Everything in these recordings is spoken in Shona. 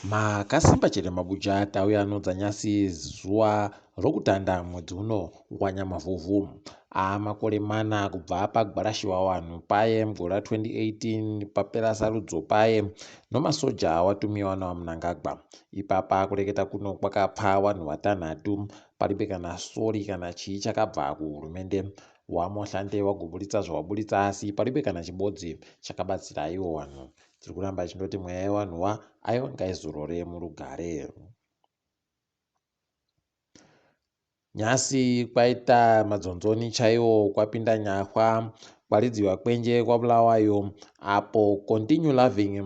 Makasimba chete mabuja tauya dzanyasi zuwa rokutanda mwedzi uno waNyamavhuvhu makore 4 kubva pagwarashiwa wanhu paye mugore 2018 papera sarudzo paye nomasoja watumiwa naMhlanga. Ipapa kureketa kuno kwakapfa wanhu 6 paribe kana sori kana chii chakabva kuhurumende wamoshande wagoburitsa zvawaburitsa asi paribe kana chibodzi chakabatsira ivo wanhu. Tiri kuramba chindoti mweya yewanhuwa aiwa ngaizorore murugare. Nyasi kwaita madzonzoni chaiwo, kwapinda nyahwa, kwaridziwa kwenje kwabulawayo apo continue loving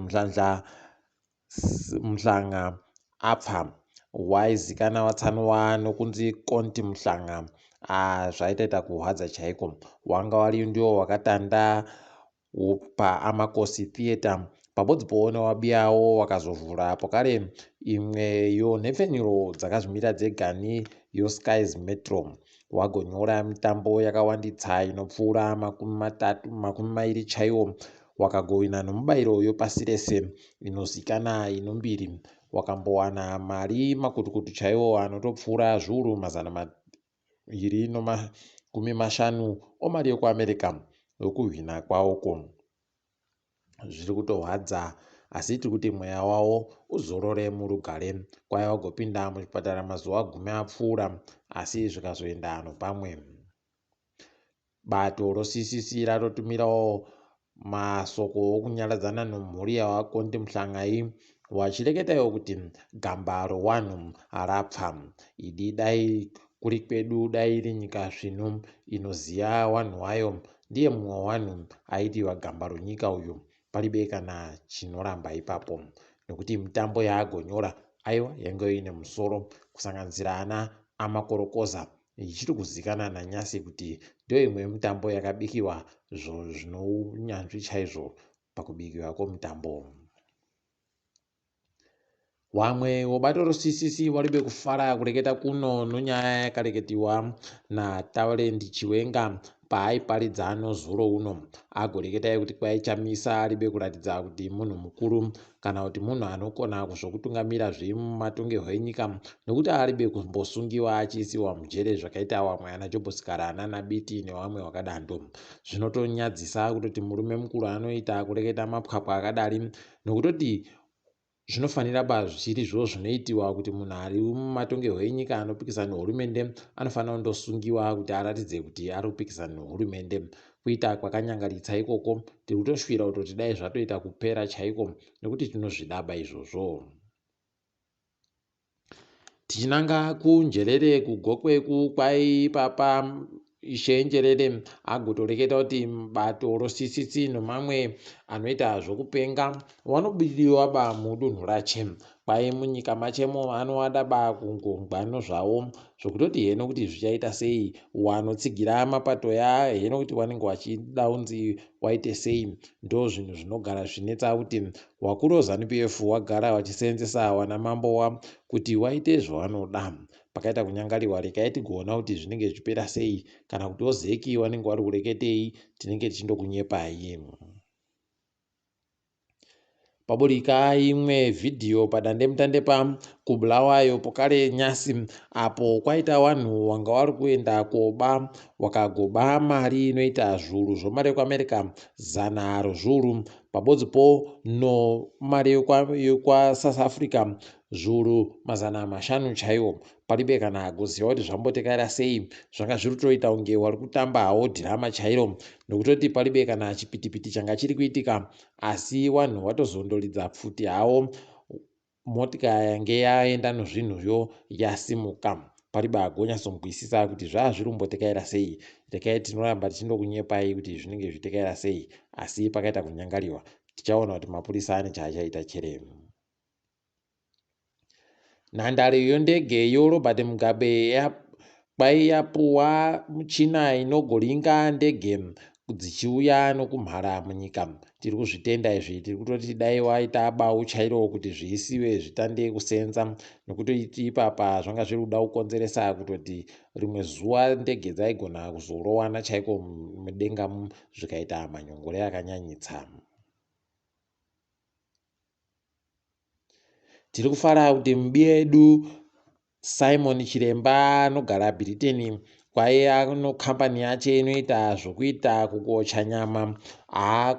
Mhlanga apfa waizikana watsanuwa nokunzi Cont Mhlanga. Zvaitaita kuhwadza chaiko. Wanga wari ndiwo wakatanda paAmakosi Theatre pabodzipo newabiyawo wakazovhura pokare imwe yonhepfenuro dzakazvimira dzegani yoSky's Metro. Wagonyora mitambo yakawanditsa inopfuura 20 chaiwo. Wakagovina nomubayiro yopasi rese inozikanwa inombiri. Wakambowana mari makutukutu chaiwo anotopfuura zviuru 250 omari yekuAmerica yokuhwina kwawoko. Zviri kutohwadza asi tiri kuti mweya wawo uzorore murugare. Kwaya wagopinda muchipatara mazuva 10 apfuura asi zvikazoenda ano pamwe. Bato roCCC ratotumirawo masoko okunyaradzana nomhuri yawaCont Mhlanga wachireketawo kuti gamba rowanhu rapfa. Idi dai kuri kwedu dai iri nyika zvino inoziya wanhu wayo, ndiye mumwe wawanhu aidiwa gamba ronyika uyu. Paribe kana chinoramba ipapo nekuti mitambo yaagonyora aiwa yange ine musoro kusanganisira ana amakorokoza ichiri kuzikana nanyasi kuti ndio imwe yemitambo yakabikiwa zvino unyanzvi chaizvo pakubikiwa kwomutambo. Wamwe wobato roCCC waribe kufara kureketa kuno nonyaya yakareketiwa naTaurendi Chiwenga paaiparidza zuro uno agoreketa kuti kwaichamisa aribe kuratidza kuti munhu mukuru kana kuti munhu anokona kuzvokutungamira zvematongerwo enyika nekuti aribe kumbosungiwa achiisiwa mujere zvakaita wamwe ana Jobhosikara naNabiti nevamwe wakadando. Zvinotonyadzisa kutoti murume mukuru anoita kureketa mapwapwa akadari nokutoti zvinofanira zvichiri zvo zvinoitiwa kuti munhu ari mumatongerwo enyika anopikisana nehurumende anofanira kundosungiwa kuti aratidze kuti ari kupikisana nehurumende. Kuita kwakanyangaritsa ikoko tiri kutosvira kutoti dai zvatoita kupera chaiko nekuti tinozvidaba izvozvo. Tichinanga kuNjelele kugokweku kwai papa Ishe Njelele agotoreketa kuti bato roCCC nomamwe anoita zvokupenga wanobidiwa mudunhu rache. Kwai munyika machemo anovada kungongwano zvavo zvokutoti heno kuti zvichaita sei, wanotsigira mapato heno kuti wanenge wachida unzi waite sei. Ndo zvinhu zvinogara zvinetsa kuti wakuru weZANU-PF wagara wachiseenzesa wanamambo kuti waite zvawanoda. Pakaita kunyangariwa rekai tigoona kuti zvinenge zvipera sei kana kuti ozeki wanenge wari kureketei tinenge tichindokunyepai. Paburika imwe vhidhiyo padandemutande kubulawayo pokare nyasi apo kwaita wanhu wanga wari kuenda koba wakagoba mari inoita zviuru zvomari yekuAmerica 100 rozviuru pabodzipo nomari yekwaSouth Africa zviuru 500 chaiwo. Paribe kana agoziva kuti zvambotekaira sei. Zvanga zviri kutoita kunge wari kutamba hawo dhirama chairo nokutoti paribe kana chipitipiti changa chiri kuitika asi wanhu watozondoridza pfuti hawo. Motika yange yaenda nezvinhuyo yasimuka. Paribe agonyatsombwisisa kuti zviri kumbotekaira sei. Rekai tinoramba tichindokunyepai kuti zvinenge zvitekaira sei asi pakaita kunyangariwa tichaona kuti mapurisa ane chaachaita chere. Nhandare yondege yoRobert Mugabe kwai yapuwa muchina inogoringa ndege dzichiuya nokumhara munyika. Tiri kuzvitenda izvi, tiri kutoti dai waita bau chairo kuti zviisiwe zvitande kuseenza nekuti ipapa zvanga zviri kuda kukonzeresa kutoti rimwe zuva ndege dzaigona kuzorowana chaiko mudenga zvikaita manyongore akanyanyitsa. Tiri kufara kuti mbedu Simon Chiremba anogara Britain kwaiye kambani yache inoita zvokuita kukocha nyama.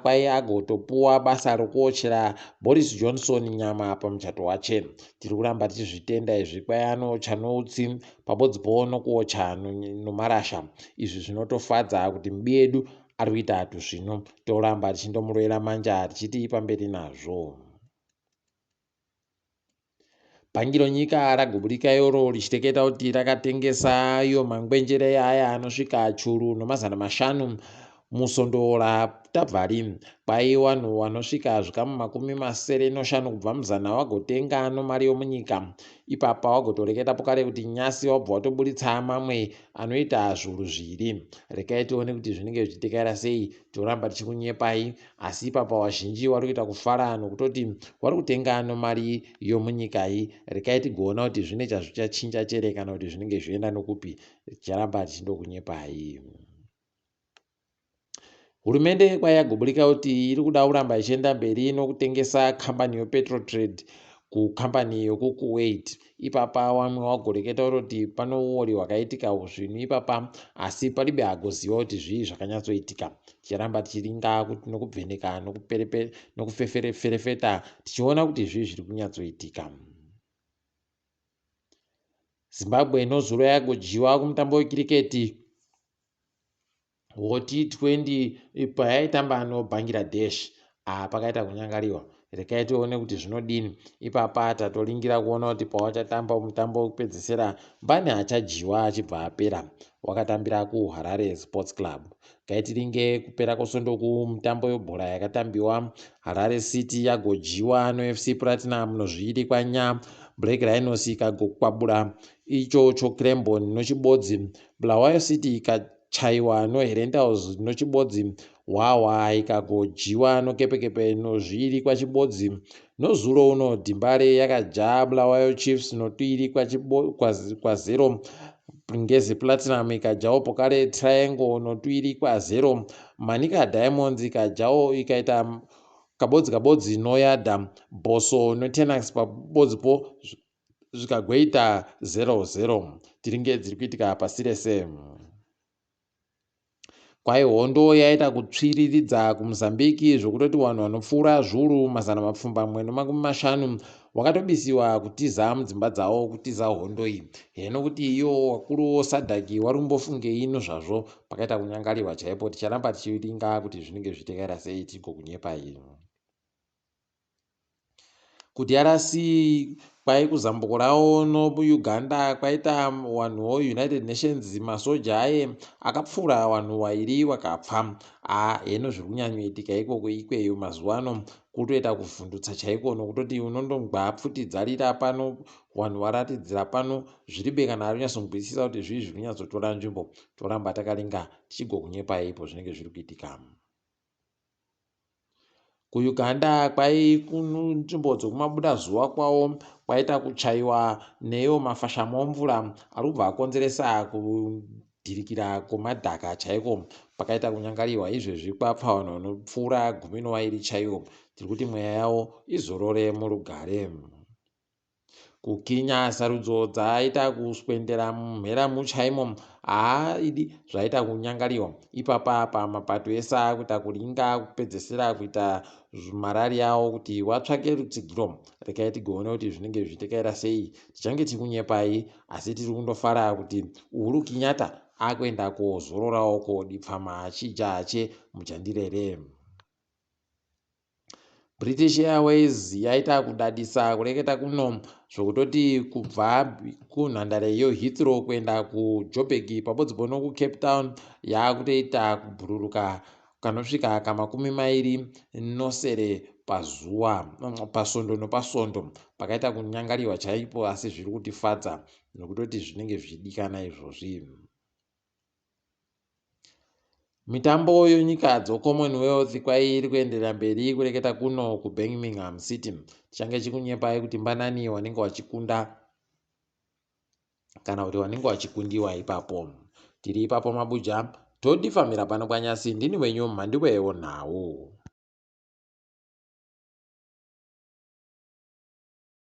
Kwaiye agotopuwa basa rokuochera Boris Johnson nyama pamuchato wache. Tiri kuramba tichizvitenda izvi. Kwaiye anocha noutsi pabodzi nokuocha nomarasha. Izvi zvinotofadza kuti mbedu ari kuita zvino. Toramba tichindomurovera manja tichiti pamberi nazvo. Bhangi nyika ragoburika iro richiteketa kuti rakatengesa iyo mangwenjere aya anosvika churu no500 musondo ratabvari. Kwai vanhu vanosvika zvikamu 75 kubva muzana vagotenga nomari yomunyika. Ipapa wagotoreketa pokare kuti nyasi wabva watoburitsa mamwe anoita zviuru 2. Rekai tione kuti zvinenge zvichitekera sei. Toramba tichikunyepai, asi ipapa wazhinji wari kuita kufara nokutoti wari kutenga nomari yomunyikai. Rekai tigoona kuti zvine chazvichachinja chere kana kuti zvinenge zvienda nokupi. Ticharamba tichindokunyepai. Hurumende kwai yagoburika kuti iri kuda kuramba ichienda mberi nokutengesa kambani yoPetrotrade kukambani yokuKuwait. Ipapa wamwe wagoreketa kuti pano uori hwakaitika zvinhu ipapa, asi paribe agoziva kuti zvii zvakanyatsoitika. Ticharamba tichiringa kuti nokubveneka nokufeferefeta tichiona kuti zvii zviri kunyatsoitika. Zimbabwe nozuro yagojiwa kumutambo wekiriketi T20 payaitamba noBangladesh. Pakaita kunyangariwa. Rekai tione kuti zvinodini. Ipapa tatoringira kuona kuti pawachatamba mutambo wekupedzisira mbani achajiwa achibva apera. Wakatambira kuHarare Sports Club. Gaitiringe kupera kwesondoku mutambo webhora yakatambiwa. Harare City yagojiwa noFC Platinum nozviri kwanya. Black Rhinos ikagokwabura icho chokrembon nochibodzi. Bulawayo City ikachaiwa noHerentals nochibodzi. Hwahwa ikagojiwa noKepekepe nozviri kwachibodzi. Nozuro uno Dhimbare yakaja Bulawayo Chiefs notwiri kwa0. Ngezi Platinum ikajawo pokare Triangle notwiri kwa0. Manika Diamonds ikaita kabodzi noyadha. Boso noTenax pabodzipo zvikagoita 0-0. Tiringe dziri kuitika pasirese. Kwai hondo yaita kutsviriridza kuMozambique zvokutoti vanhu vanopfuura zviuru 150 wakatobisiwa kutiza mudzimba dzavo kutiza hondo iyi. Heno kuti iyo wakuru Sadaki wari kumbofungei zvazvo pakaita kunyangariwa chaipo. Ticharamba tichiringa kuti zvinenge zvitekera sei tigokunyepai. Kuti arasi kwai kuzambuko rawo noUganda kwaita wanhuwo United Nations masoja aye akapfuura wanhu 2 wakapfa. Heno zviri kunyanyoitika ikoko ikweyo mazuva ano kutoita kuvhundutsa chaiko nokutoti unondongwa pfutidza rira pano wanhu waratidzira pano zviribe kana ari kunyatsonzwisisa kuti zvii zviri kunyatsotora nzvimbo. Toramba takaringa tichigokunyepai ipo zvinenge zviri kuitika. KuUganda kwai kunzvimbo dzokumabuda zuva kwawo kwaita kuchaiwa neyo mafashamo mvura ari kubva akonzeresa kudhirikira kwemadhaka chaiko. Pakaita kunyangariwa izvezvi kwapfa vanhu vanopfuura 12 chaiwo. Tiri kuti mweya yawo izorore murugare. KuKenya sarudzo dzaita kuswendera mumhera muchaimo haidi zvaita kunyangariwa. Ipapa pamapato ese akuita kuringa kupedzesera kuita marari yawo kuti watsvake rutsigiro. Rekai tigoone kuti zvinenge zvichitekera sei. Tichange tikunyepai, asi tiri kundofara kuti Uhuru Kenyatta akuenda kozororawo kodipfama achijache mujandirere. British Airways yaita kudadisa kureketa kuno zvokutoti kubva kunhandare yeHeathrow kuenda kuJoburg pabodzipo nokuCape Town yakutoita kubhururuka kanosvika ka20 pazuva pasondo nopasondo. Pakaita kunyangariwa chaipo, asi zviri kutifadza nokutoti zvinenge zvichidikana izvozvi. Mitambo yonyika dzoCommonwealth kwai iri kuenderera mberi kureketa kuno kuBirmingham City. Tichange chikunyepai kuti mbanani wanenge wachikunda kana kuti wanenge wachikundiwa ipapo. Tiri ipapo mabuja todifamira pano kwanyasi. Ndini wenyu Mhanduwe WeNhau.